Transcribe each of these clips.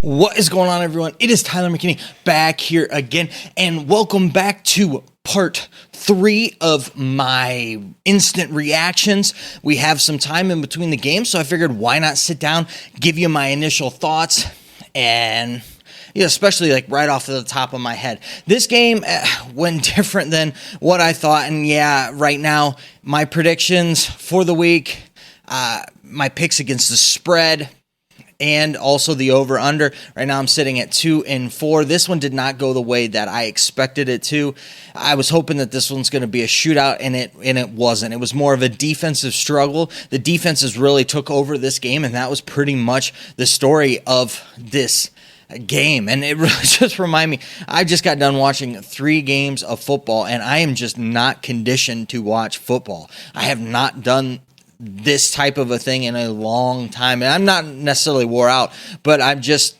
What is going on, everyone? It is Tyler McKinney back here again, and welcome back to part 3 of my instant reactions. We have some time in between the games, so I figured why not sit down, give you my initial thoughts, and especially like right off the top of my head. This game went different than what I thought, and right now, my predictions for the week, my picks against the spread, and also the over-under. Right now I'm sitting at 2-4. This one did not go the way that I expected it to. I was hoping that this one's going to be a shootout, and it wasn't. It was more of a defensive struggle. The defenses really took over this game, and that was pretty much the story of this game. And it really just reminded me, I just got done watching 3 games of football, and I am just not conditioned to watch football. I have not done this type of a thing in a long time, and I'm not necessarily wore out, but I'm just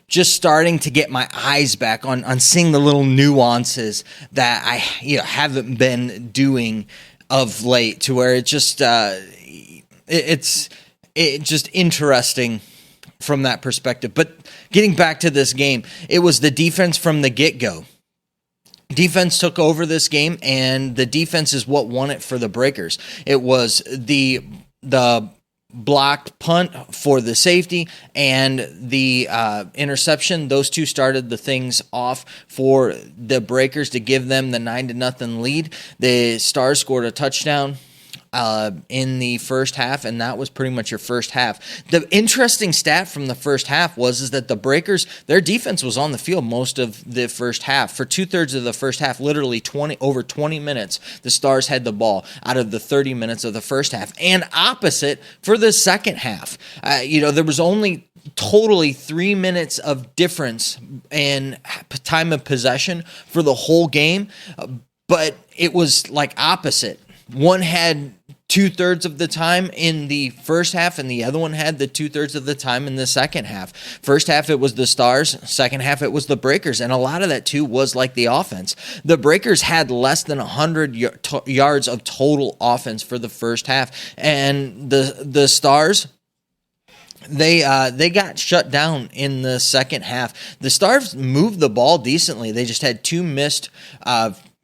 starting to get my eyes back on seeing the little nuances that I haven't been doing of late, to where it just it's just interesting from that perspective. But getting back to this game, it was the defense from the get-go. Defense took over this game, and the defense is what won it for the Breakers. It was the blocked punt for the safety and the interception. Those two started the things off for the Breakers to give them the 9-0 lead. The Stars scored a touchdown in the first half, and that was pretty much your first half. The interesting stat from the first half was that the Breakers, their defense was on the field most of the first half. For 2/3 of the first half, literally over 20 minutes, the Stars had the ball out of the 30 minutes of the first half. And opposite for the second half. There was only totally 3 minutes of difference in time of possession for the whole game, but it was like opposite. One had 2/3 of the time in the first half, and the other one had the 2/3 of the time in the second half. First half, it was the Stars. Second half, it was the Breakers, and a lot of that, too, was like the offense. The Breakers had less than 100 yards of total offense for the first half, and the Stars, they got shut down in the second half. The Stars moved the ball decently. They just had 2 missed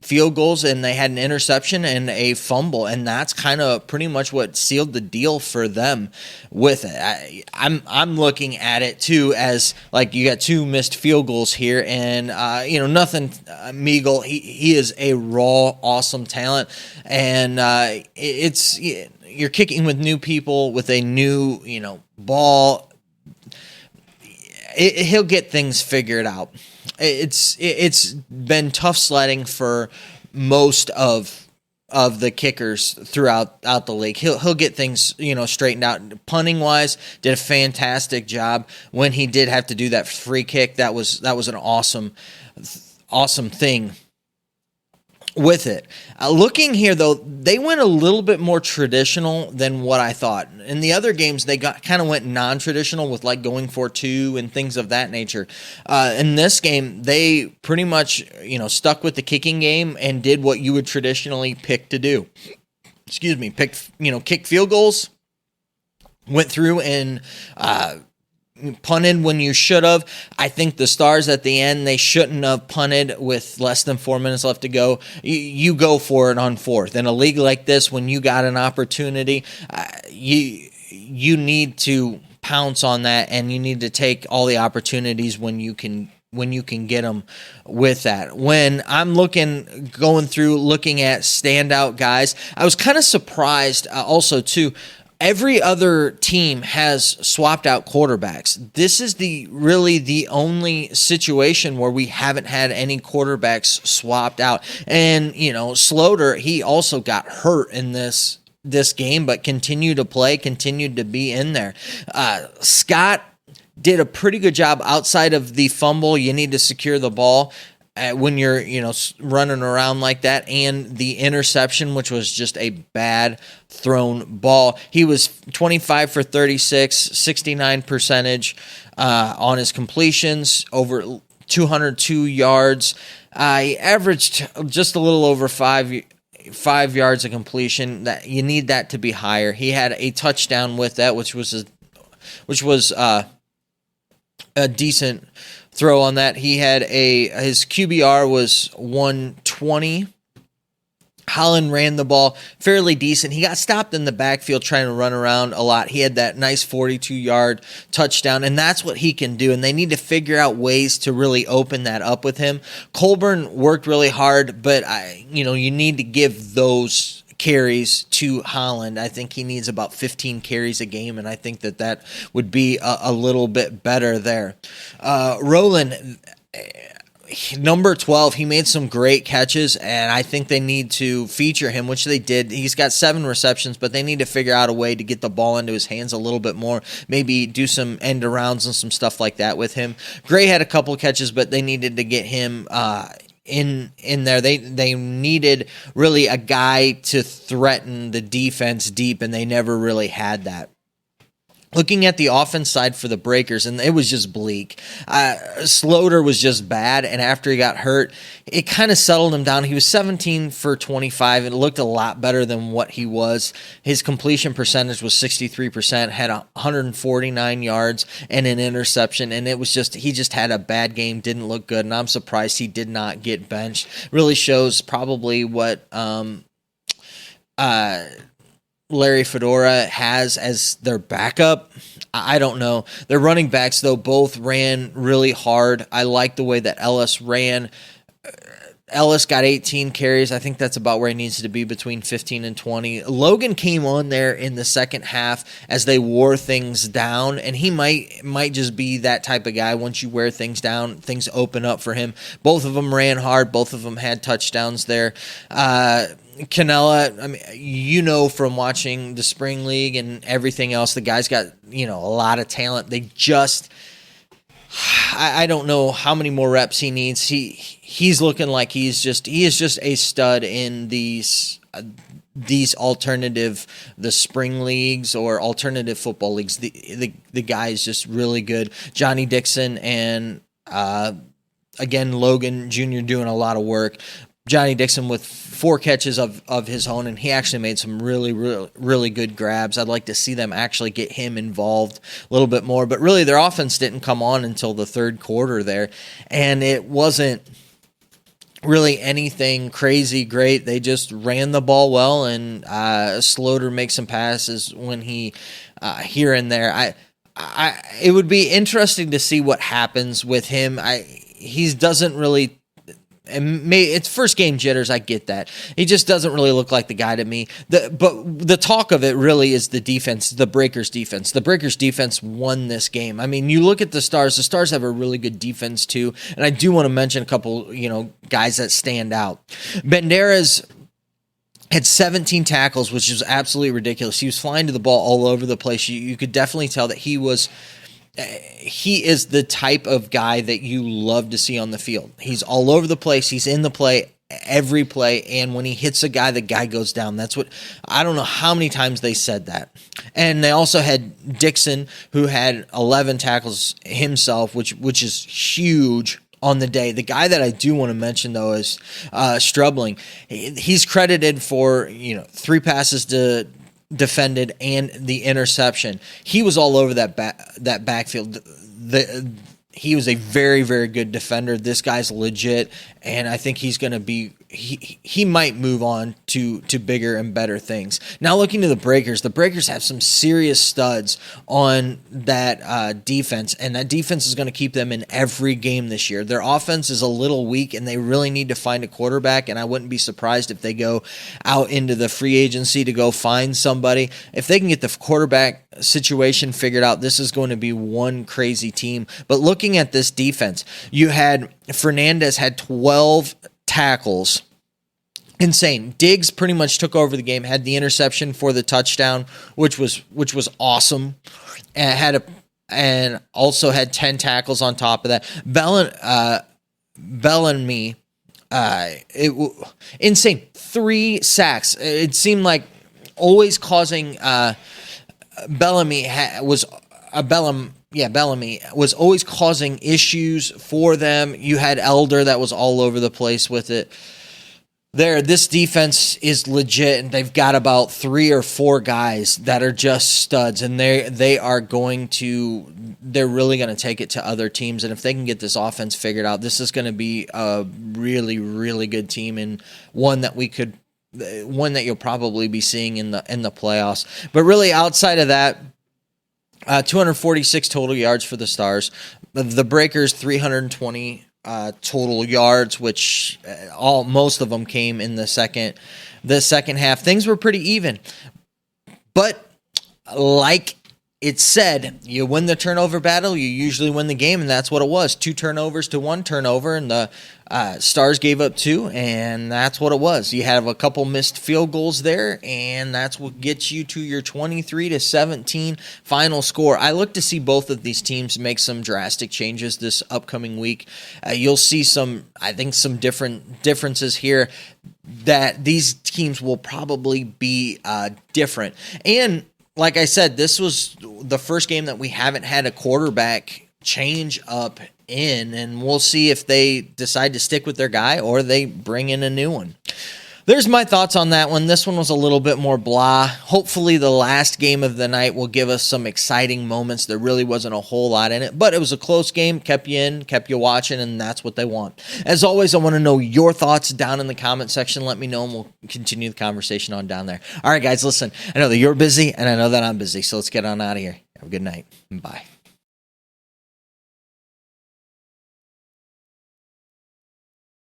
field goals, and they had an interception and a fumble, and that's kind of pretty much what sealed the deal for them with it. I'm looking at it too as like you got 2 missed field goals here, and nothing. Meagle, he is a raw, awesome talent, and you're kicking with new people with a new ball. He'll get things figured out. It's been tough sledding for most of the kickers throughout the league. He'll get things straightened out. Punting wise, did a fantastic job when he did have to do that free kick. That was an awesome thing with it. Looking here, though, they went a little bit more traditional than what I thought. In the other games, they kind of went non-traditional with like going for 2 and things of that nature. In this game, they pretty much stuck with the kicking game and did what you would traditionally pick to do. Kick field goals, went through and punted when you should have. I think the Stars at the end, they shouldn't have punted with less than 4 minutes left to go. You go for it on 4th. In a league like this, when you got an opportunity, you need to pounce on that, and you need to take all the opportunities when you can get them with that. When I'm looking at standout guys, I was kind of surprised also too. Every other team has swapped out quarterbacks. This is really the only situation where we haven't had any quarterbacks swapped out. And, Sloter, he also got hurt in this game, but continued to play, continued to be in there. Scott did a pretty good job outside of the fumble. You need to secure the ball when you're running around like that, and the interception, which was just a bad thrown ball. He was 25 for 36, 69 percentage on his completions, over 202 yards. He averaged just a little over 5 yards of completion. That you need that to be higher. He had a touchdown with that, which was a decent throw on that. He had his QBR was 120. Holland ran the ball fairly decent. He got stopped in the backfield trying to run around a lot. He had that nice 42-yard touchdown, and that's what he can do, and they need to figure out ways to really open that up with him. Colburn worked really hard, but you need to give those carries to Holland. I think he needs about 15 carries a game, and I think that would be a little bit better there. Rowland, number 12, he made some great catches, and I think they need to feature him, which they did. He's got 7 receptions, but they need to figure out a way to get the ball into his hands a little bit more, maybe do some end arounds and some stuff like that with him. Gray had a couple catches, but they needed to get him in there. They needed really a guy to threaten the defense deep, and they never really had that. Looking at the offense side for the Breakers, and it was just bleak. Sloter was just bad, and after he got hurt, it kind of settled him down. He was 17 for 25, and it looked a lot better than what he was. His completion percentage was 63%, had 149 yards and an interception, and it was he just had a bad game, didn't look good, and I'm surprised he did not get benched. Really shows probably what Larry Fedora has as their backup. I don't know. Their running backs, though, both ran really hard. I like the way that Ellis ran. Ellis got 18 carries. I think that's about where he needs to be, between 15 and 20. Logan came on there in the second half as they wore things down, and he might just be that type of guy. Once you wear things down, things open up for him. Both of them ran hard. Both of them had touchdowns there. Canella, from watching the Spring League and everything else, the guy's got, a lot of talent. They just, I don't know how many more reps he needs. He's looking like he is just a stud in these alternative, the spring leagues or alternative football leagues. The guy is just really good. Johnny Dixon and again Logan Jr. doing a lot of work. Johnny Dixon with 4 catches of his own, and he actually made some really, really, really good grabs. I'd like to see them actually get him involved a little bit more, but really their offense didn't come on until the third quarter there, and it wasn't really anything crazy great. They just ran the ball well, and Sloter makes some passes when he here and there. It would be interesting to see what happens with him. He doesn't really. And it's first game jitters, I get that. He just doesn't really look like the guy to me. But the talk of it really is the defense, the Breakers defense. The Breakers defense won this game. I mean, you look at the Stars. The Stars have a really good defense too. And I do want to mention a couple, guys that stand out. Banderas had 17 tackles, which is absolutely ridiculous. He was flying to the ball all over the place. You could definitely tell that he is the type of guy that you love to see on the field. He's all over the place. He's in the play, every play, and when he hits a guy, the guy goes down. That's what, I don't know how many times they said that. And they also had Dixon, who had 11 tackles himself, which is huge on the day. The guy that I do want to mention, though, is Strubling. He's credited for 3 passes to defended and the interception. He was all over that backfield. He was a very, very good defender. This guy's legit, and I think he's going to be. He might move on to bigger and better things. Now looking to the Breakers have some serious studs on that defense, and that defense is going to keep them in every game this year. Their offense is a little weak, and they really need to find a quarterback, and I wouldn't be surprised if they go out into the free agency to go find somebody. If they can get the quarterback situation figured out, this is going to be one crazy team. But looking at this defense, you had Fernandez had 12 tackles. Insane. Diggs pretty much took over the game, had the interception for the touchdown, which was awesome, and also had 10 tackles on top of that. Bellamy, insane. 3 sacks. It seemed like always causing. Bellamy was always causing issues for them. You had Elder that was all over the place with it. This defense is legit, and they've got about 3 or 4 guys that are just studs, and they're really going to take it to other teams. And if they can get this offense figured out, this is going to be a really, really good team, and one that you'll probably be seeing in the playoffs. But really, outside of that, 246 total yards for the Stars. The Breakers 320 total yards, which most of them came in the second half. Things were pretty even, but like it said, you win the turnover battle, you usually win the game, and that's what it was. 2 turnovers to 1 turnover, and the Stars gave up 2, and that's what it was. You have a couple missed field goals there, and that's what gets you to your 23-17 final score. I look to see both of these teams make some drastic changes this upcoming week. You'll see some different differences here that these teams will probably be different. And like I said, this was the first game that we haven't had a quarterback change up in, and we'll see if they decide to stick with their guy or they bring in a new one. There's my thoughts on that one. This one was a little bit more blah. Hopefully the last game of the night will give us some exciting moments. There really wasn't a whole lot in it, but it was a close game, kept you in, kept you watching, and that's what they want. As always, I want to know your thoughts down in the comment section. Let me know, and we'll continue the conversation on down there. All right, guys, listen, I know that you're busy, and I know that I'm busy, so let's get on out of here. Have a good night. Bye.